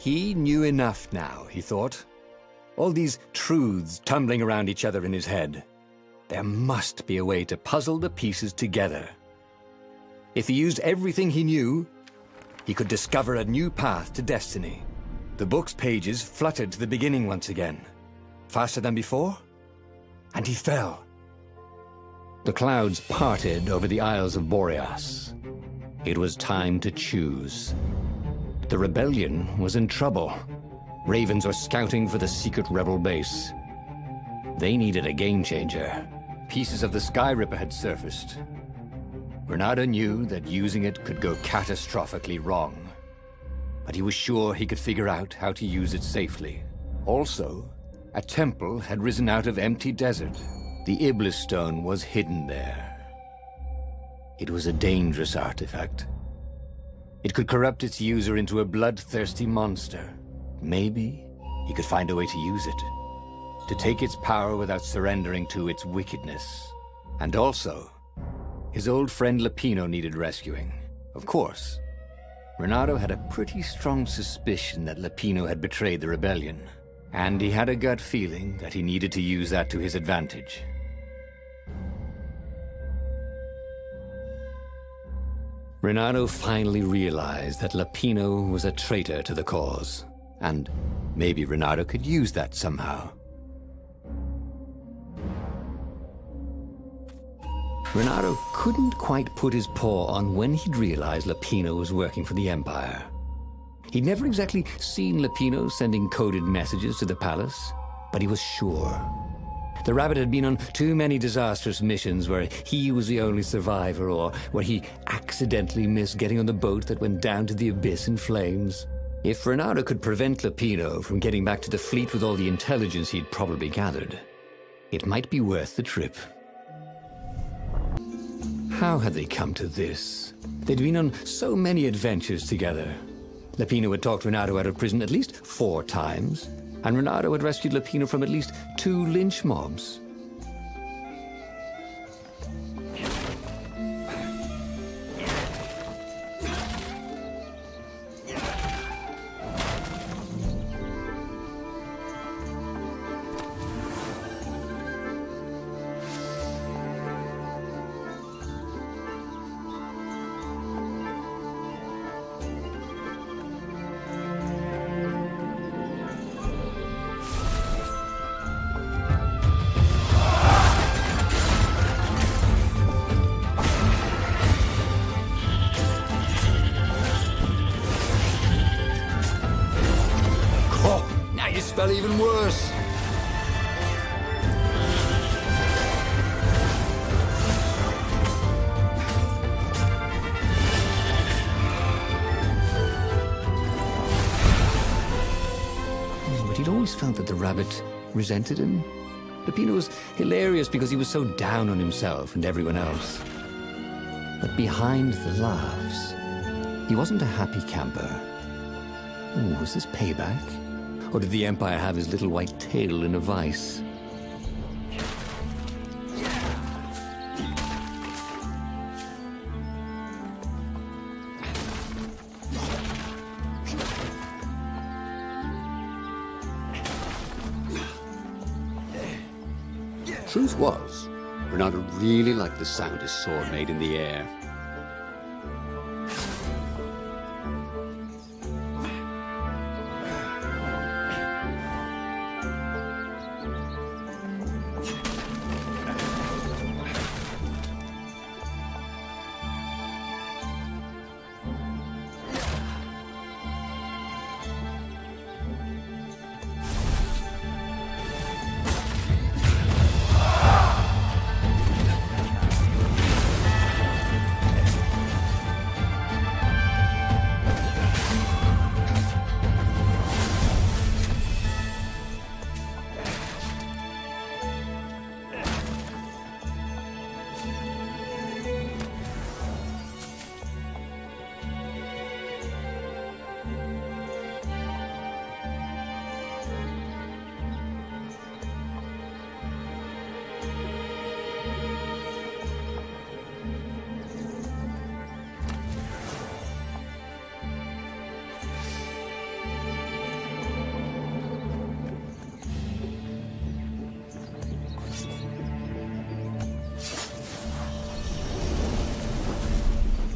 He knew enough now, he thought. All these truths tumbling around each other in his head. There must be a way to puzzle the pieces together. If he used everything he knew, he could discover a new path to destiny. The book's pages fluttered to the beginning once again. Faster than before? And he fell. The clouds parted over the Isles of Boreas. It was time to choose. The rebellion was in trouble. Ravens were scouting for the secret rebel base. They needed a game-changer. Pieces of the Sky Ripper had surfaced. Renato knew that using it could go catastrophically wrong. But he was sure he could figure out how to use it safely. Also, a temple had risen out of empty desert. The Iblis stone was hidden there. It was a dangerous artifact. It could corrupt its user into a bloodthirsty monster. Maybe he could find a way to use it, to take its power without surrendering to its wickedness. And also, his old friend Lapino needed rescuing. Of course, Renato had a pretty strong suspicion that Lapino had betrayed the rebellion, and he had a gut feeling that he needed to use that to his advantage. Renato finally realized that Lapino was a traitor to the cause, and maybe Renato could use that somehow. Renato couldn't quite put his paw on when he'd realized Lapino was working for the Empire. He'd never exactly seen Lapino sending coded messages to the palace, but he was sure. The rabbit had been on too many disastrous missions where he was the only survivor, or where he accidentally missed getting on the boat that went down to the abyss in flames. If Renato could prevent Lapino from getting back to the fleet with all the intelligence he'd probably gathered, it might be worth the trip. How had they come to this? They'd been on so many adventures together. Lapino had talked Renato out of prison at least 4 times, and Renato had rescued Lapino from at least 2 lynch mobs. Spell even worse. But he'd always felt that the rabbit resented him. Lapino was hilarious because he was so down on himself and everyone else. But behind the laughs, he wasn't a happy camper. Ooh, was this payback? Or did the Empire have his little white tail in a vice? Truth was, Renato really liked the sound his sword made in the air.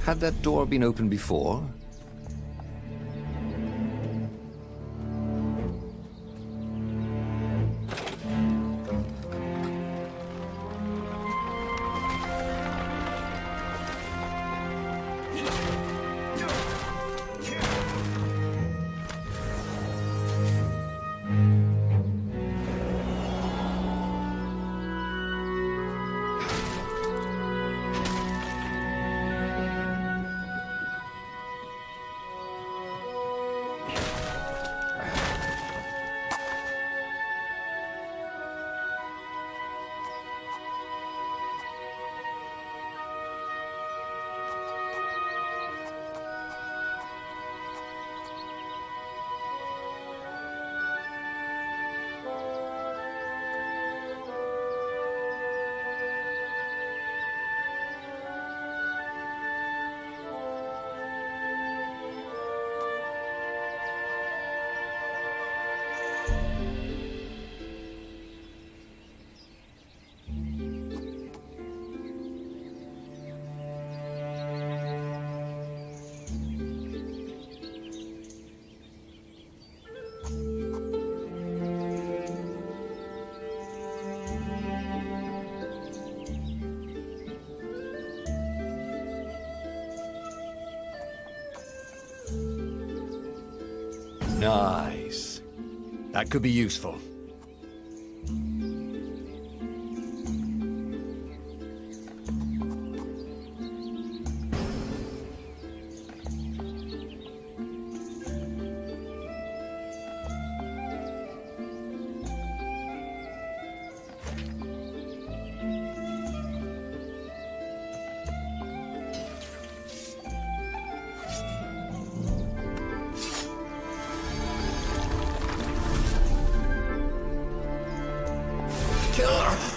Had that door been opened before? Nice. That could be useful.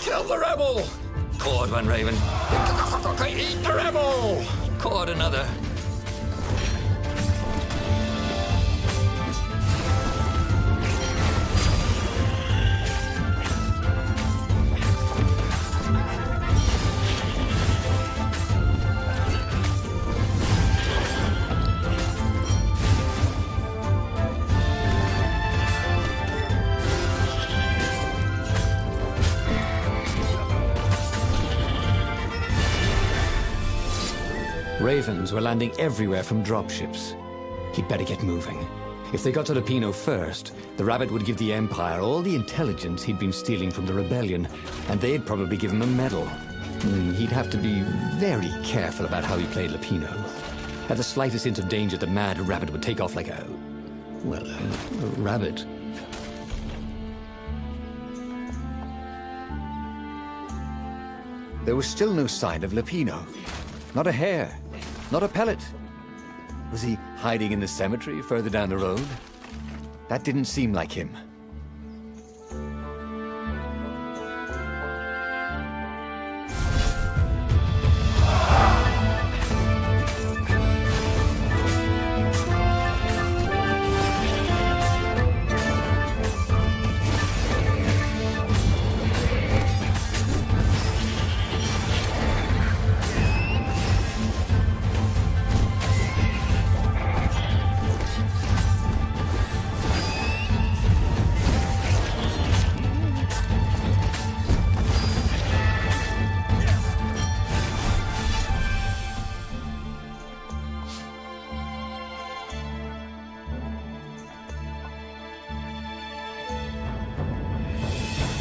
Kill the rebel! Caught one, Raven. Eat the rebel! Caught another. Ravens were landing everywhere from dropships. He'd better get moving. If they got to Lupino first, the Rabbit would give the Empire all the intelligence he'd been stealing from the Rebellion, and they'd probably give him a medal. He'd have to be very careful about how he played Lupino. At the slightest hint of danger, the mad Rabbit would take off like a rabbit. There was still no sign of Lupino. Not a hair. Not a pellet. Was he hiding in the cemetery further down the road? That didn't seem like him.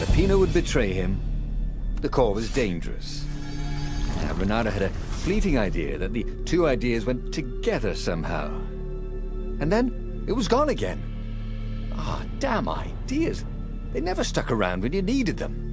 Lupino would betray him. The core was dangerous. Now, Renata had a fleeting idea that the two ideas went together somehow. And then it was gone again. Damn ideas. They never stuck around when you needed them.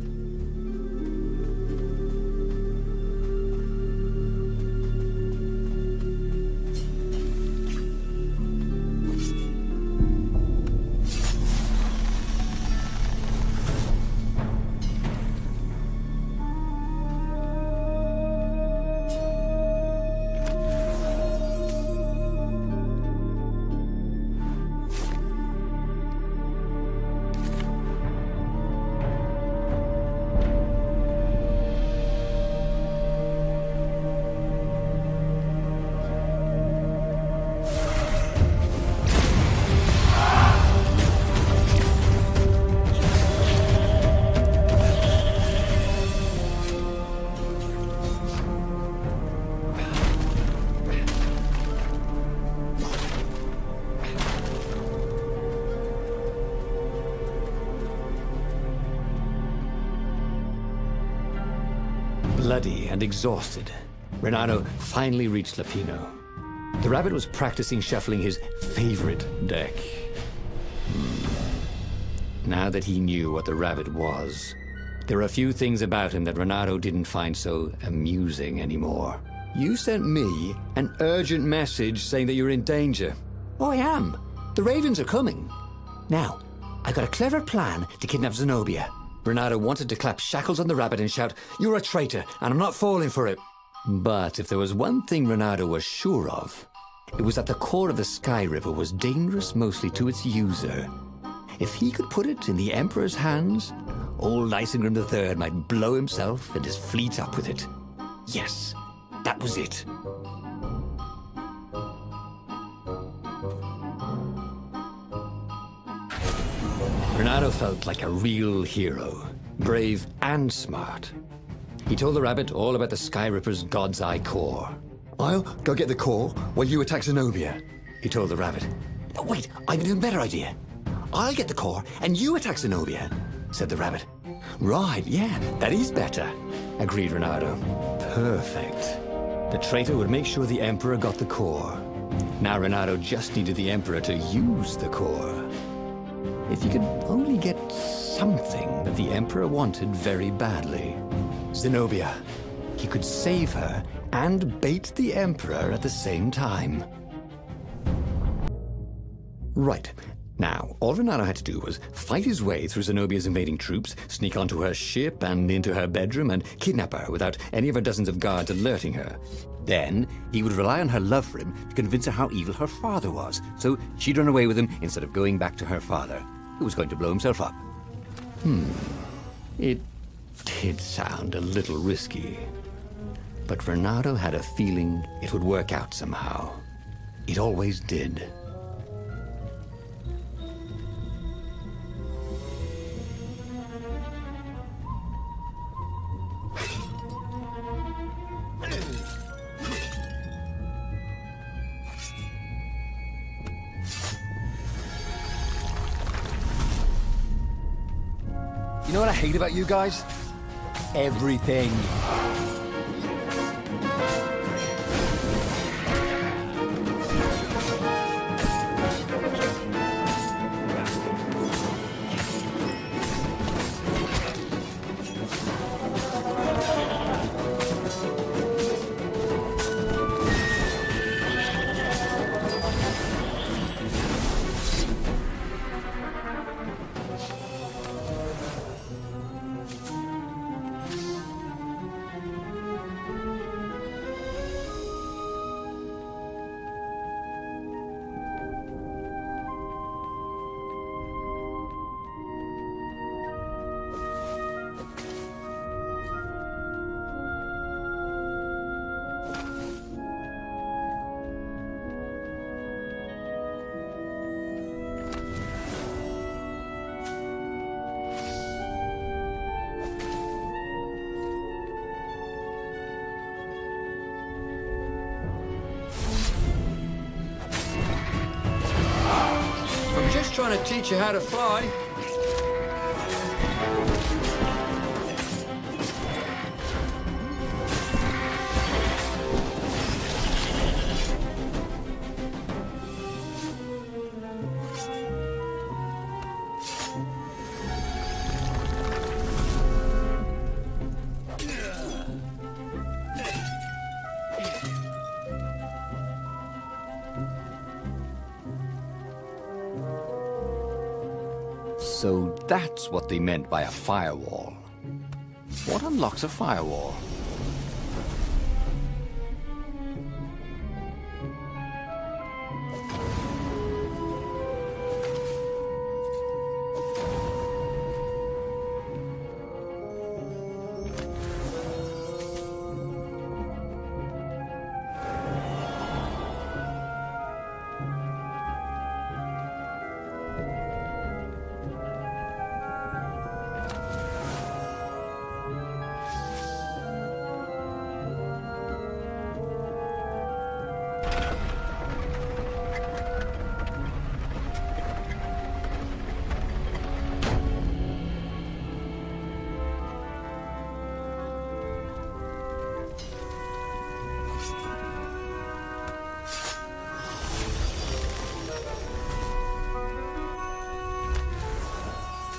Bloody and exhausted, Renato finally reached Lapino. The rabbit was practicing shuffling his favorite deck. Now that he knew what the rabbit was, there were a few things about him that Renato didn't find so amusing anymore. You sent me an urgent message saying that you're in danger. Oh, I am. The ravens are coming. Now, I got a clever plan to kidnap Zenobia. Renato wanted to clap shackles on the rabbit and shout, "You're a traitor, and I'm not falling for it." But if there was one thing Renato was sure of, it was that the core of the Sky Ripper was dangerous mostly to its user. If he could put it in the Emperor's hands, old Isengrim III might blow himself and his fleet up with it. Yes, that was it. Renato felt like a real hero, brave and smart. He told the rabbit all about the Sky Ripper's God's Eye core. "I'll go get the core while you attack Zenobia," he told the rabbit. "Wait, I've an even better idea. I'll get the core and you attack Zenobia," said the rabbit. "Right, yeah, that is better," agreed Renato. Perfect. The traitor would make sure the Emperor got the core. Now Renato just needed the Emperor to use the core. If he could only get something that the Emperor wanted very badly. Zenobia. He could save her and bait the Emperor at the same time. Right. Now, all Renato had to do was fight his way through Zenobia's invading troops, sneak onto her ship and into her bedroom, and kidnap her without any of her dozens of guards alerting her. Then, he would rely on her love for him to convince her how evil her father was, so she'd run away with him instead of going back to her father, who was going to blow himself up. It did sound a little risky. But Renato had a feeling it would work out somehow. It always did. You know what I hate about you guys? Everything. Trying to teach you how to fly. So that's what they meant by a firewall. What unlocks a firewall?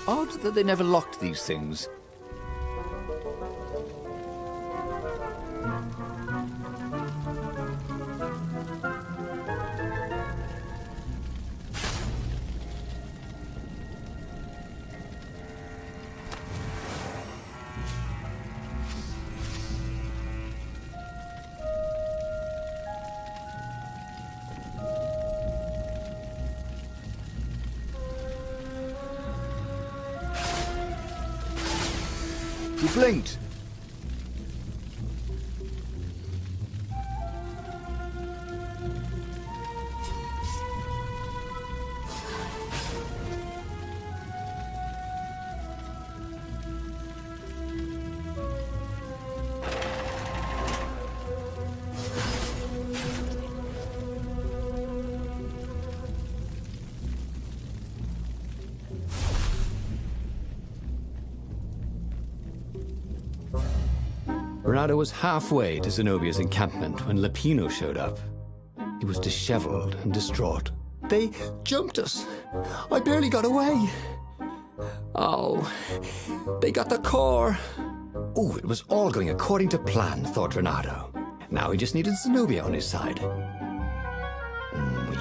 Odd that they never locked these things. You blinked. Renato was halfway to Zenobia's encampment when Lapino showed up. He was disheveled and distraught. They jumped us. I barely got away. Oh, they got the core. Oh, it was all going according to plan, thought Renato. Now he just needed Zenobia on his side.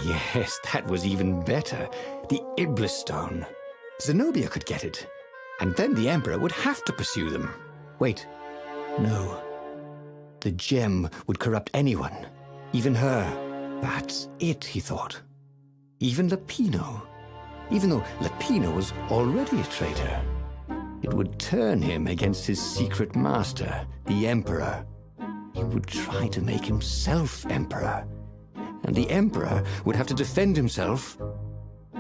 Yes, that was even better. The Iblis Stone. Zenobia could get it. And then the Emperor would have to pursue them. Wait. No. The gem would corrupt anyone. Even her. That's it, he thought. Even Lapino. Even though Lapino was already a traitor. It would turn him against his secret master, the Emperor. He would try to make himself Emperor. And the Emperor would have to defend himself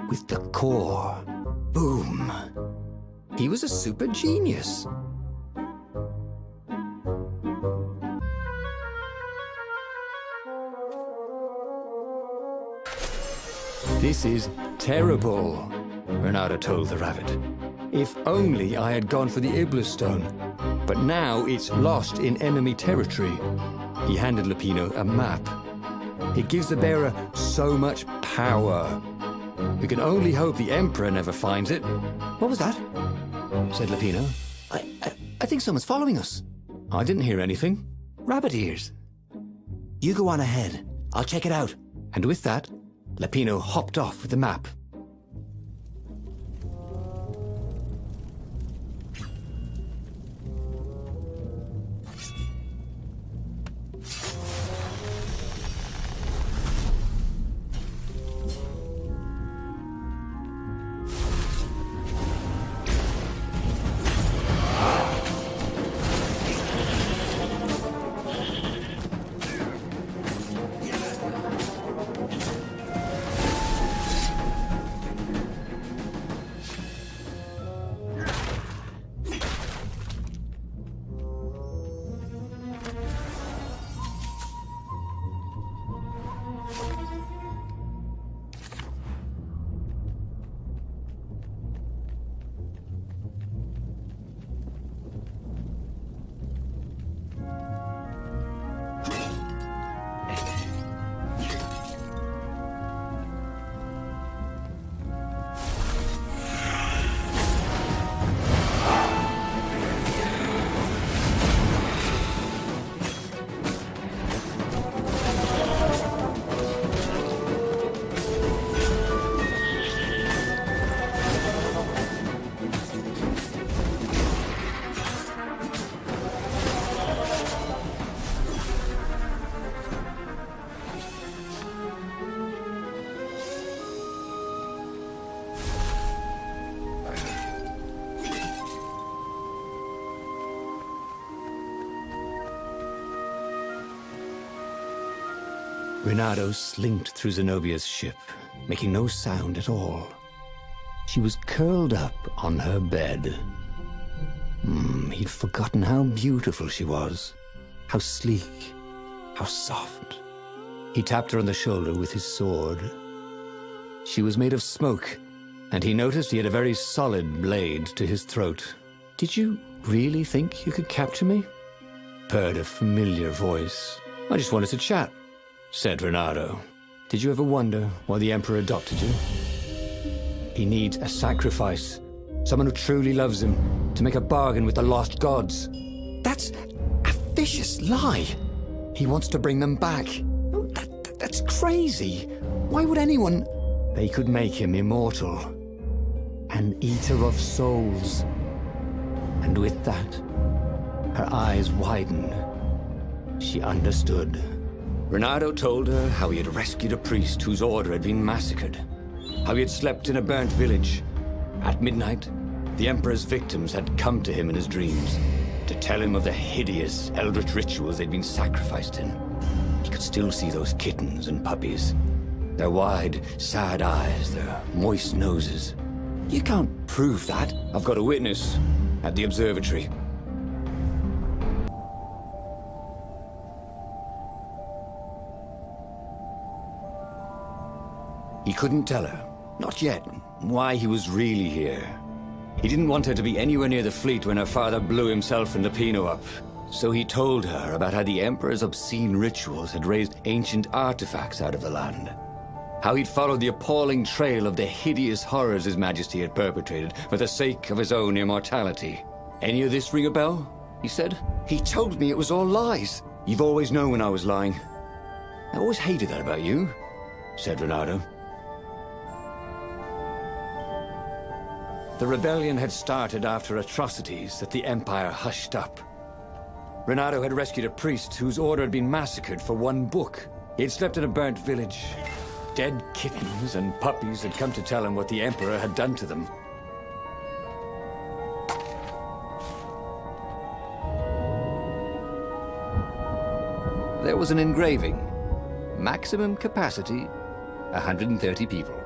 with the core. Boom. He was a super genius. This is terrible, Renato told the rabbit. If only I had gone for the Iblis Stone. But now it's lost in enemy territory. He handed Lapino a map. It gives the bearer so much power. We can only hope the Emperor never finds it. What was that? Said Lapino. I think someone's following us. I didn't hear anything. Rabbit ears. You go on ahead. I'll check it out. And with that, Lapino hopped off with the map. Renato slinked through Zenobia's ship, making no sound at all. She was curled up on her bed. He'd forgotten how beautiful she was, how sleek, how soft. He tapped her on the shoulder with his sword. She was made of smoke, and he noticed he had a very solid blade to his throat. "Did you really think you could capture me?" purred a familiar voice. "I just wanted to chat," said Renato. "Did you ever wonder why the Emperor adopted you? He needs a sacrifice someone who truly loves him, to make a bargain with the lost gods. That's a vicious lie. He wants to bring them back. No, that's crazy. Why would anyone... They could make him immortal. An eater of souls. And with that, her eyes widened. She understood. Renato told her how he had rescued a priest whose order had been massacred. How he had slept in a burnt village. At midnight, the Emperor's victims had come to him in his dreams to tell him of the hideous eldritch rituals they'd been sacrificed in. He could still see those kittens and puppies. Their wide, sad eyes, their moist noses. You can't prove that. I've got a witness at the observatory. He couldn't tell her, not yet, why he was really here. He didn't want her to be anywhere near the fleet when her father blew himself and the Pino up. So he told her about how the Emperor's obscene rituals had raised ancient artifacts out of the land. How he'd followed the appalling trail of the hideous horrors His Majesty had perpetrated for the sake of his own immortality. Any of this ring a bell? He said. He told me it was all lies. You've always known when I was lying. I always hated that about you, said Renato. The rebellion had started after atrocities that the Empire hushed up. Renato had rescued a priest whose order had been massacred for one book. He had slept in a burnt village. Dead kittens and puppies had come to tell him what the Emperor had done to them. There was an engraving. Maximum capacity, 130 people.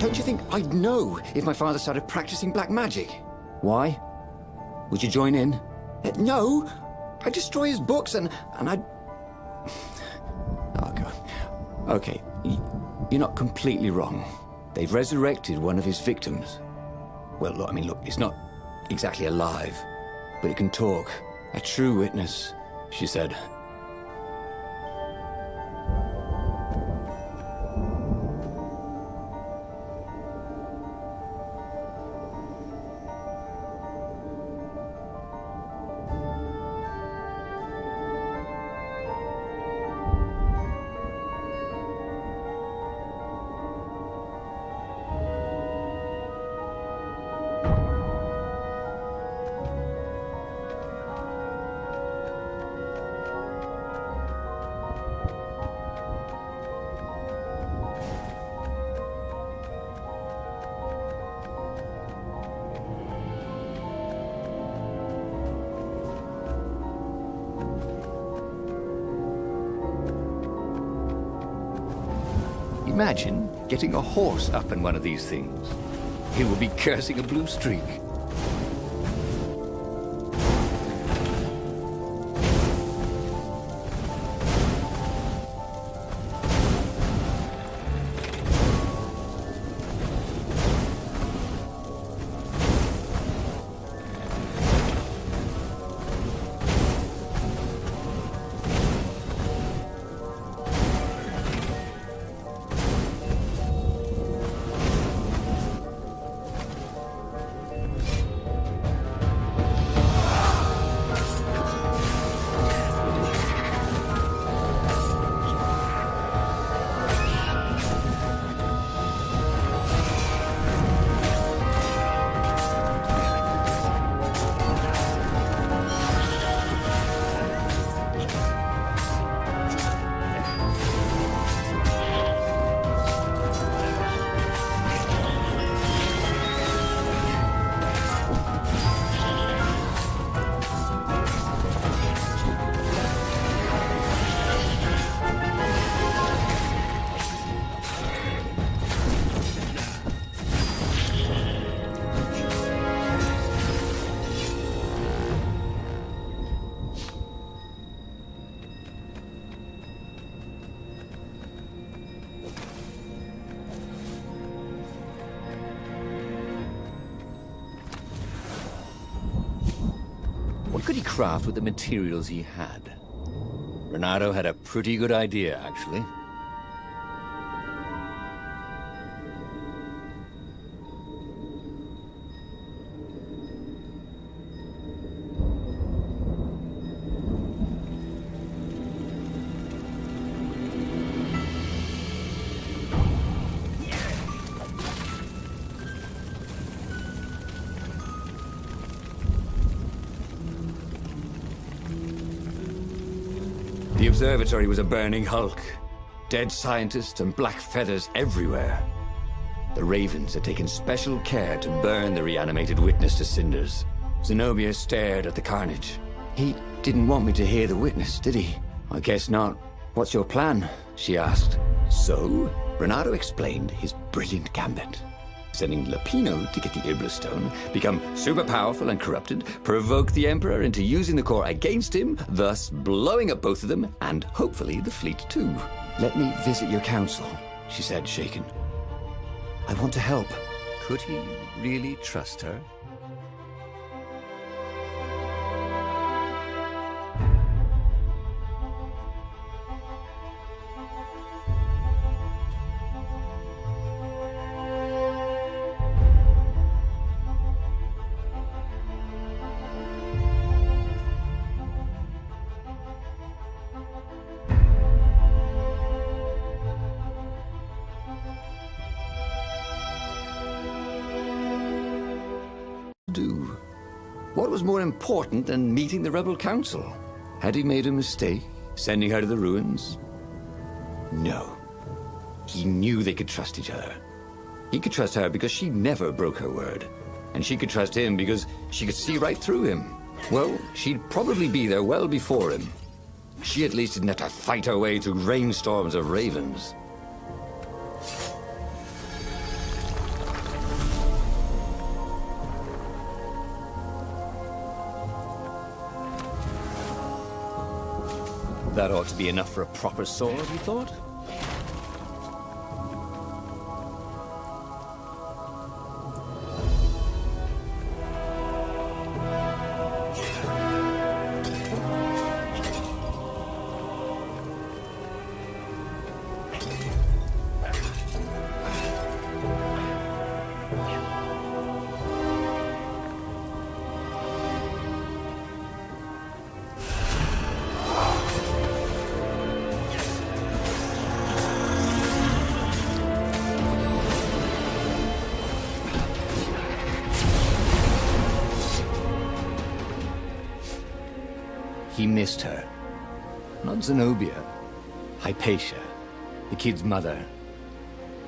Don't you think I'd know if my father started practicing black magic? Why? Would you join in? No. I'd destroy his books and I'd... Oh, God. Okay, you're not completely wrong. They've resurrected one of his victims. Well, look, I mean, look, it's not exactly alive, but it can talk. A true witness, she said. Imagine getting a horse up in one of these things. He will be cursing a blue streak. What could he craft with the materials he had? Renato had a pretty good idea, actually. The observatory was a burning hulk. Dead scientists and black feathers everywhere. The Ravens had taken special care to burn the reanimated witness to cinders. Zenobia stared at the carnage. He didn't want me to hear the witness, did he? I guess not. What's your plan? She asked. So, Renato explained his brilliant gambit. Sending Lapino to get the Iblis Stone, become super powerful and corrupted, provoke the Emperor into using the core against him, thus blowing up both of them, and hopefully the fleet too. Let me visit your council, she said, shaken. I want to help. Could he really trust her? Do? What was more important than meeting the rebel council? Had he made a mistake, sending her to the ruins? No. He knew they could trust each other. He could trust her because she never broke her word. And she could trust him because she could see right through him. Well, she'd probably be there well before him. She at least didn't have to fight her way through rainstorms of ravens. That ought to be enough for a proper sword, you thought? He missed her. Not Zenobia. Hypatia, the kid's mother.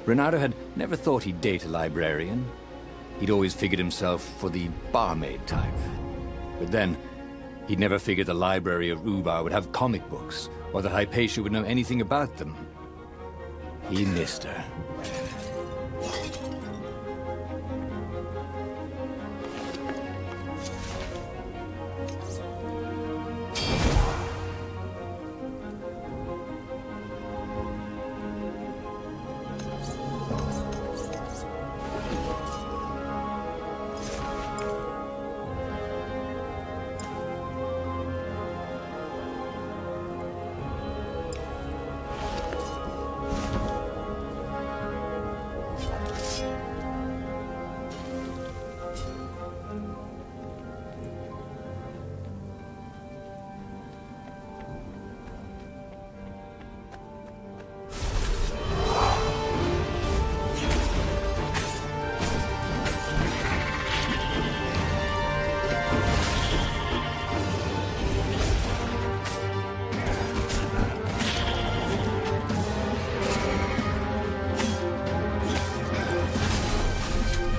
Renato had never thought he'd date a librarian. He'd always figured himself for the barmaid type. But then, he'd never figured the library of Ubar would have comic books, or that Hypatia would know anything about them. He missed her.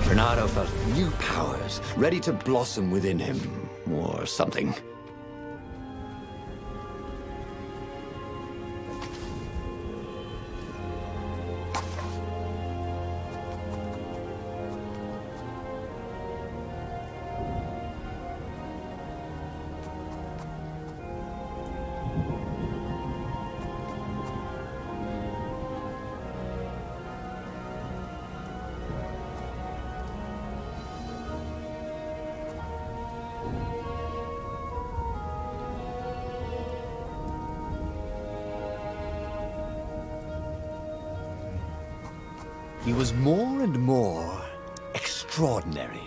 Renato felt new powers ready to blossom within him, or something. He was more and more extraordinary.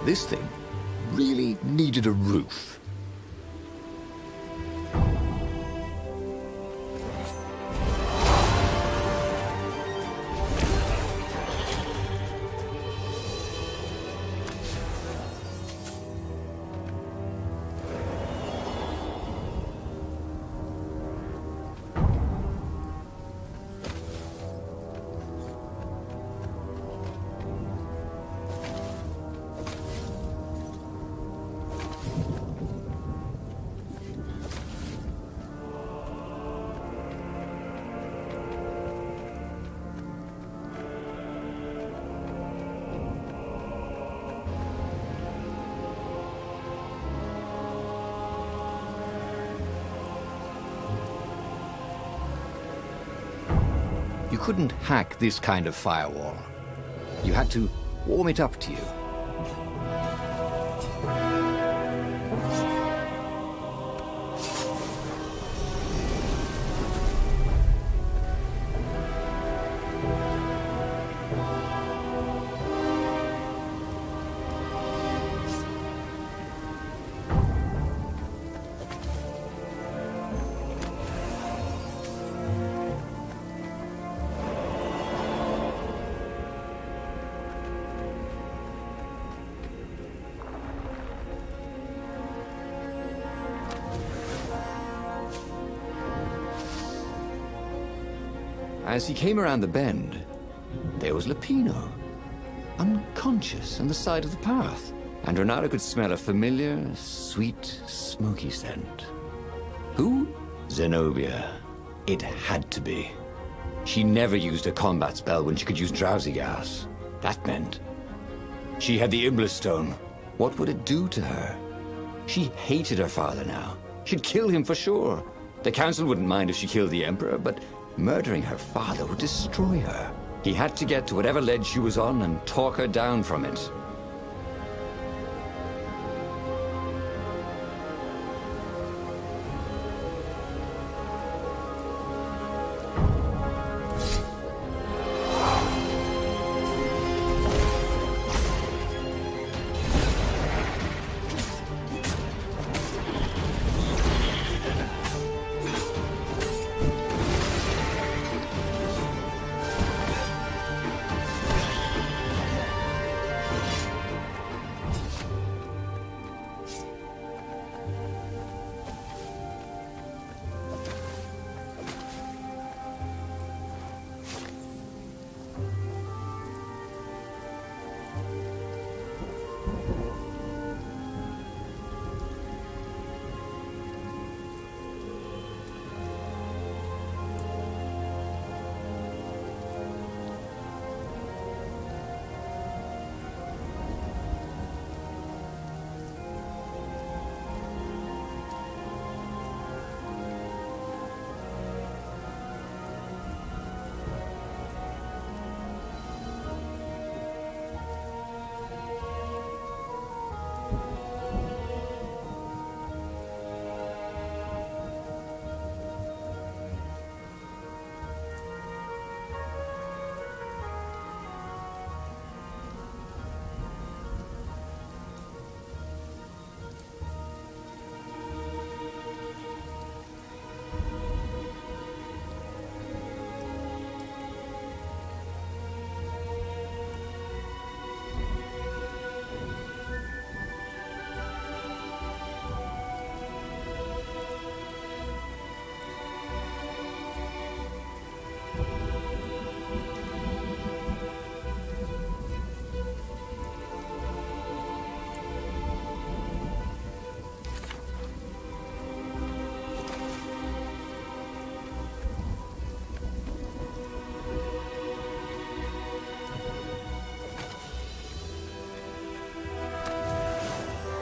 This thing really needed a roof. You couldn't hack this kind of firewall. You had to warm it up to you. As he came around the bend, there was Lupino, unconscious on the side of the path. And Renato could smell a familiar, sweet, smoky scent. Who? Zenobia. It had to be. She never used a combat spell when she could use drowsy gas. That meant she had the Iblis Stone. What would it do to her? She hated her father now. She'd kill him for sure. The council wouldn't mind if she killed the Emperor, but murdering her father would destroy her. He had to get to whatever ledge she was on and talk her down from it.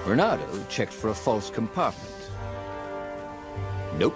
Renato checked for a false compartment. Nope.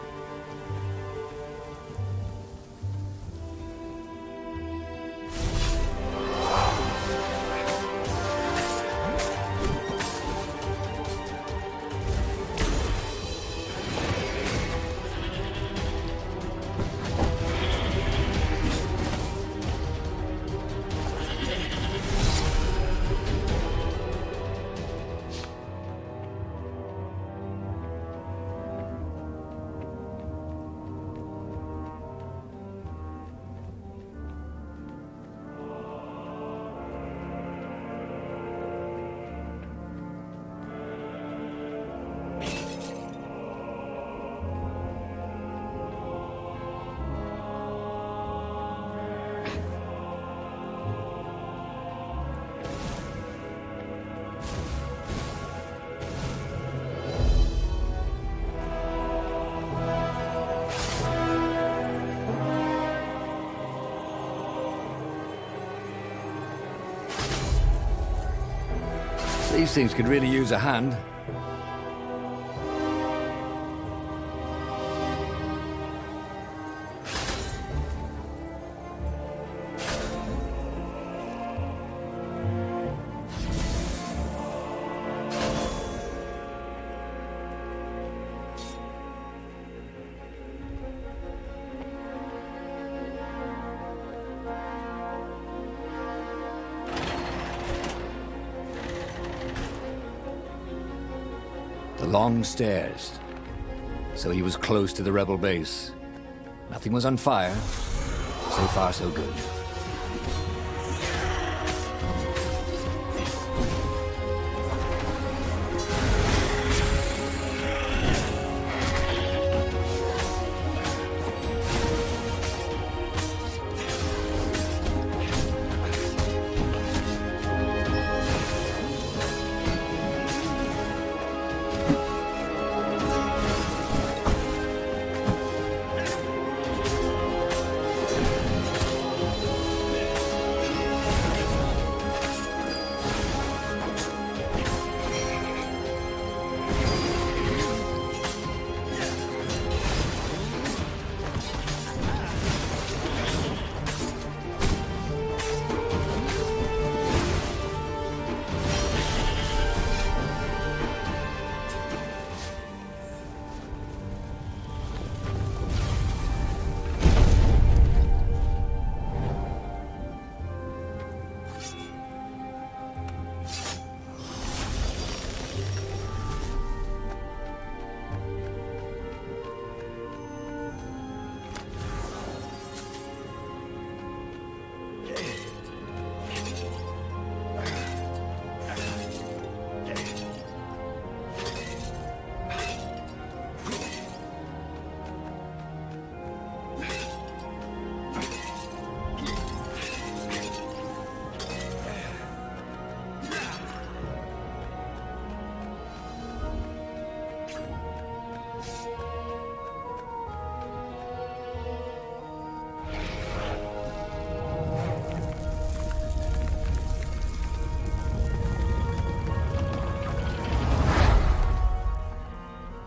These things could really use a hand. The long stairs. So he was close to the rebel base. Nothing was on fire. So far, so good.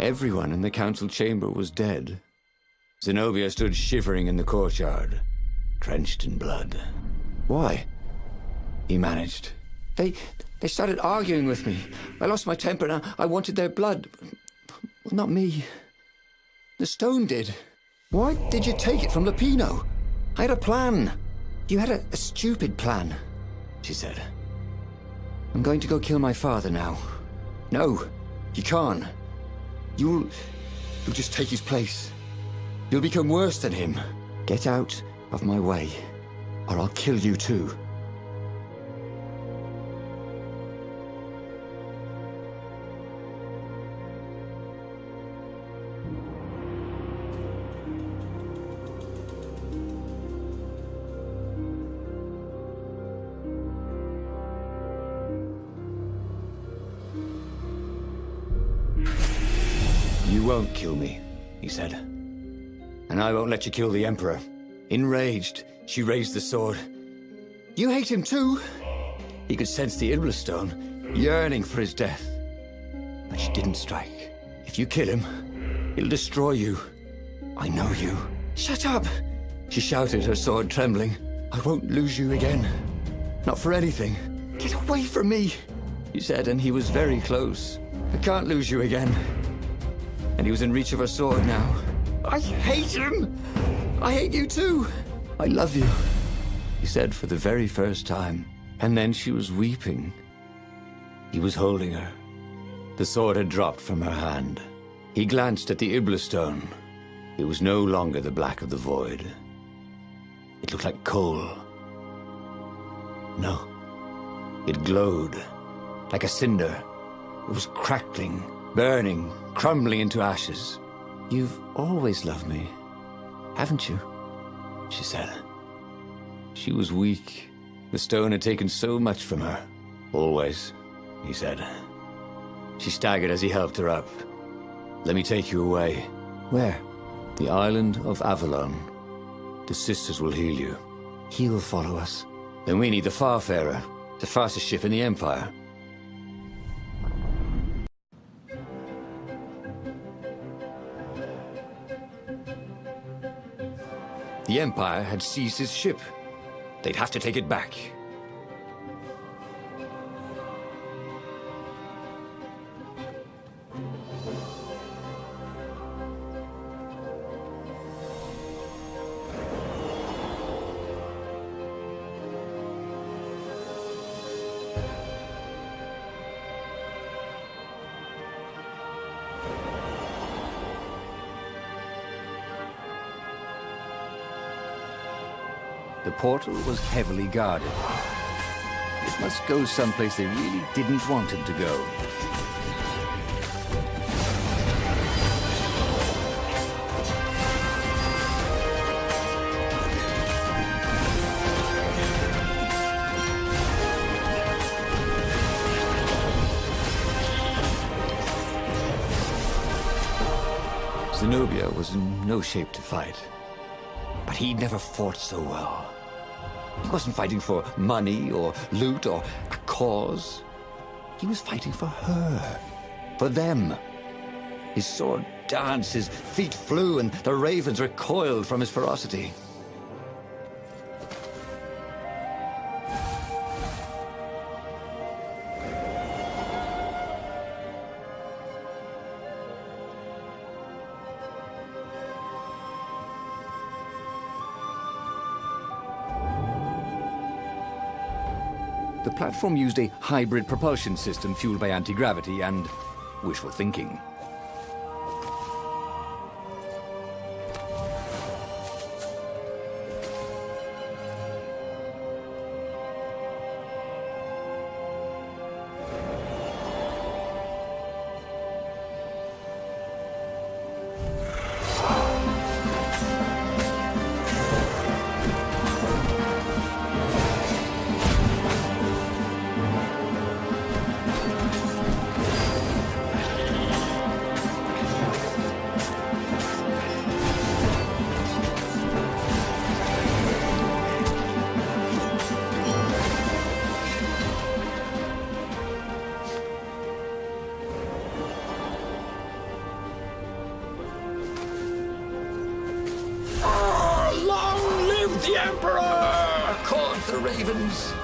Everyone in the council chamber was dead. Zenobia stood shivering in the courtyard, drenched in blood. Why? He managed. They started arguing with me. I lost my temper and I wanted their blood. Well, not me. The stone did. Why did you take it from Lupino? I had a plan. You had a stupid plan, she said. I'm going to go kill my father now. No, you can't. You'll just take his place. You'll become worse than him. Get out of my way, or I'll kill you too. You won't kill me, he said. And I won't let you kill the Emperor. Enraged, she raised the sword. You hate him too? He could sense the Iblis stone, yearning for his death. But she didn't strike. If you kill him, he'll destroy you. I know you. Shut up! She shouted, her sword trembling. I won't lose you again. Not for anything. Get away from me, he said, and he was very close. I can't lose you again. And he was in reach of her sword now. I hate him! I hate you too! I love you, he said for the very first time. And then she was weeping. He was holding her. The sword had dropped from her hand. He glanced at the Iblis stone. It was no longer the black of the void. It looked like coal. No. It glowed, like a cinder. It was crackling, burning, crumbling into ashes. You've always loved me, haven't you? She said. She was weak. The stone had taken so much from her. Always, he said. She staggered as he helped her up. Let me take you away. Where? The island of Avalon. The sisters will heal you. He'll follow us. Then we need the Farfarer, the fastest ship in the Empire. The Empire had seized his ship. They'd have to take it back. The portal was heavily guarded. It must go someplace they really didn't want him to go. Zenobia was in no shape to fight. But he never fought so well. He wasn't fighting for money or loot or a cause. He was fighting for her. For them. His sword danced, his feet flew, and the ravens recoiled from his ferocity. The platform used a hybrid propulsion system fueled by anti-gravity and wishful thinking. Emperor! Caught the ravens!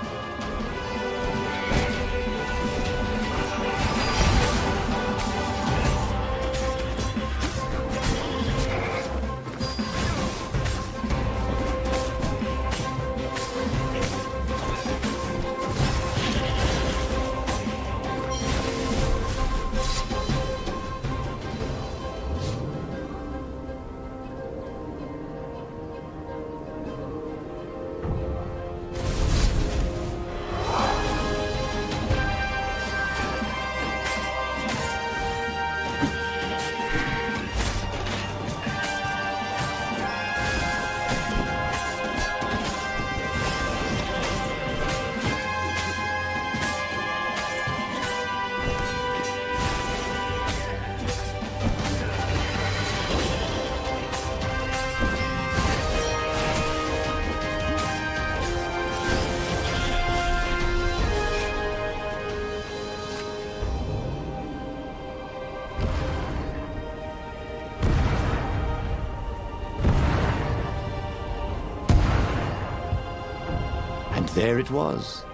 And there it was,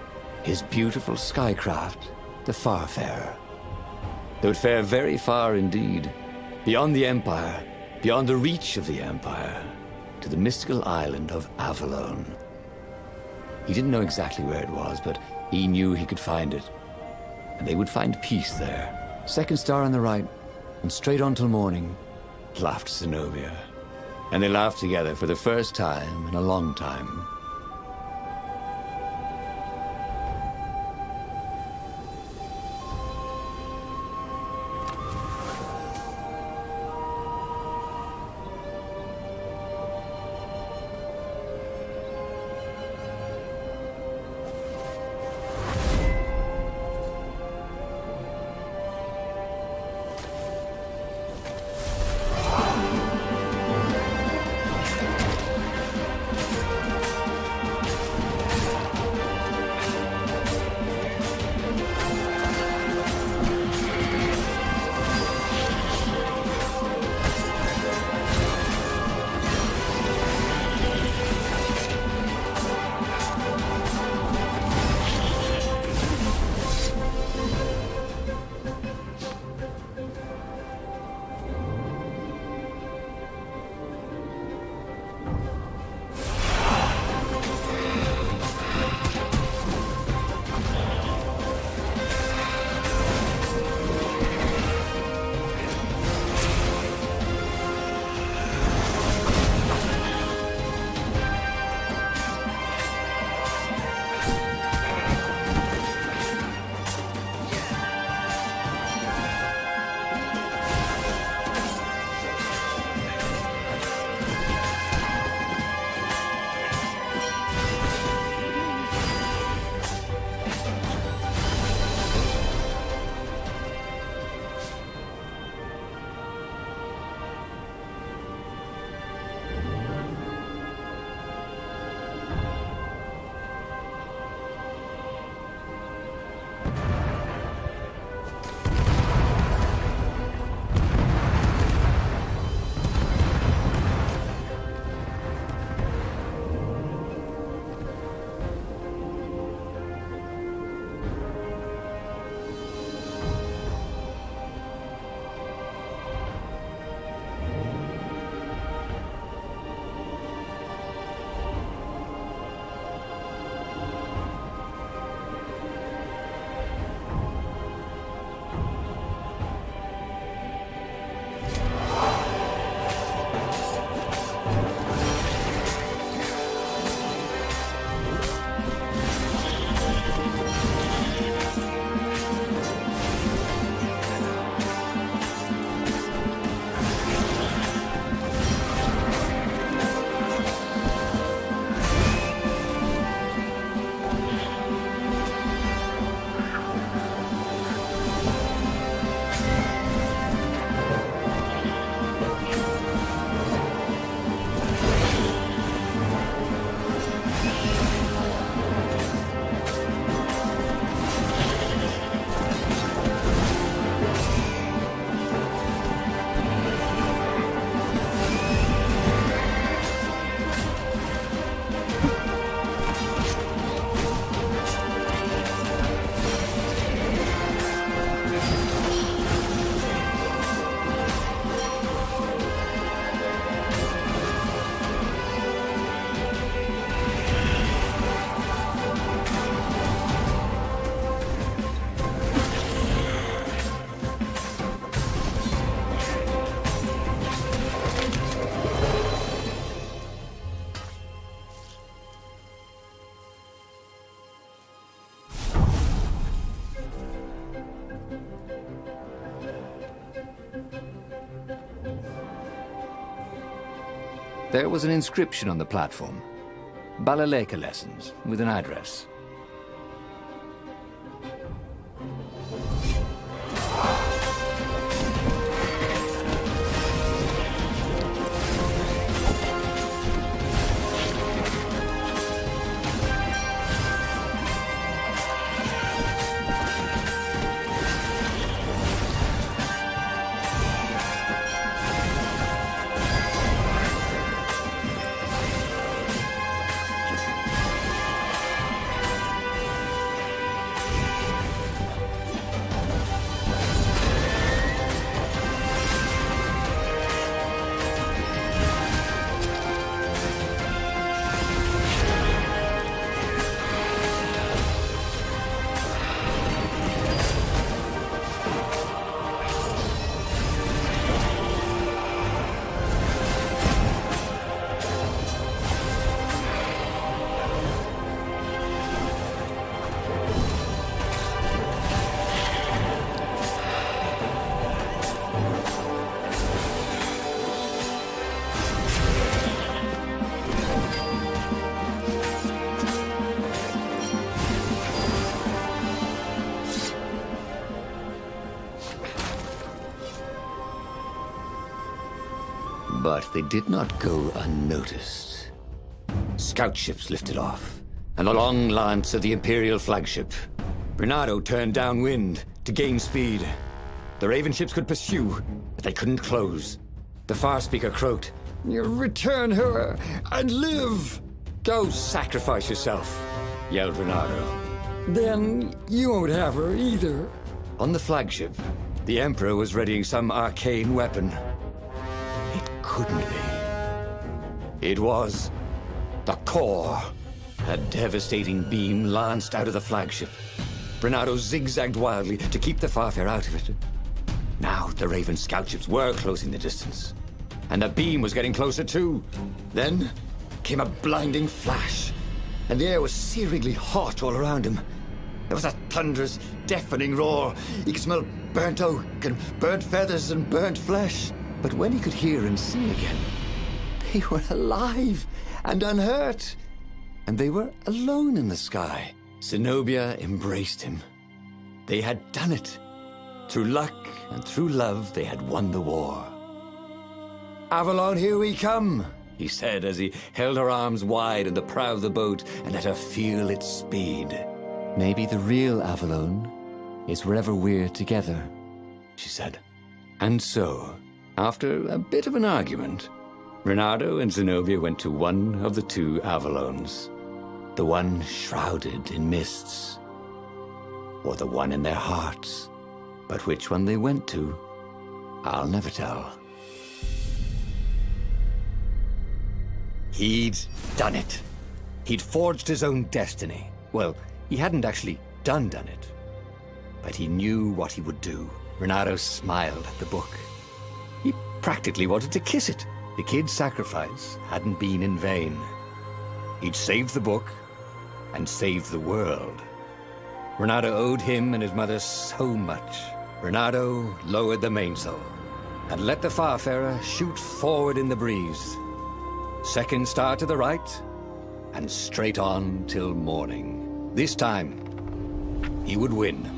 his beautiful skycraft, the Farfarer. They would fare very far indeed, beyond the Empire, beyond the reach of the Empire, to the mystical island of Avalon. He didn't know exactly where it was, but he knew he could find it. And they would find peace there. Second star on the right, and straight on till morning, laughed Zenobia. And they laughed together for the first time in a long time. There was an inscription on the platform. Balaleka lessons, with an address. But they did not go unnoticed. Scout ships lifted off, and a long lance of the Imperial flagship. Bernardo turned downwind to gain speed. The Raven ships could pursue, but they couldn't close. The Farspeaker croaked, "You return her and live!" "Go sacrifice yourself," yelled Bernardo. "Then you won't have her either." On the flagship, the Emperor was readying some arcane weapon. It couldn't be. It was the core. A devastating beam lanced out of the flagship. Bernardo zigzagged wildly to keep the Farfare out of it. Now the Raven scout ships were closing the distance, and the beam was getting closer too. Then came a blinding flash, and the air was searingly hot all around him. There was a thunderous, deafening roar. He could smell burnt oak and burnt feathers and burnt flesh. But when he could hear and see again, they were alive and unhurt. And they were alone in the sky. Zenobia embraced him. They had done it. Through luck and through love, they had won the war. "Avalon, here we come," he said as he held her arms wide in the prow of the boat and let her feel its speed. "Maybe the real Avalon is wherever we're together," she said. And so, after a bit of an argument, Bernardo and Zenobia went to one of the two Avalons. The one shrouded in mists, or the one in their hearts. But which one they went to, I'll never tell. He'd done it. He'd forged his own destiny. Well, he hadn't actually done it, but he knew what he would do. Bernardo smiled at the book. He practically wanted to kiss it. The kid's sacrifice hadn't been in vain. He'd saved the book and saved the world. Bernardo owed him and his mother so much. Bernardo lowered the mainsail and let the Farfarer shoot forward in the breeze. Second star to the right, and straight on till morning. This time, he would win.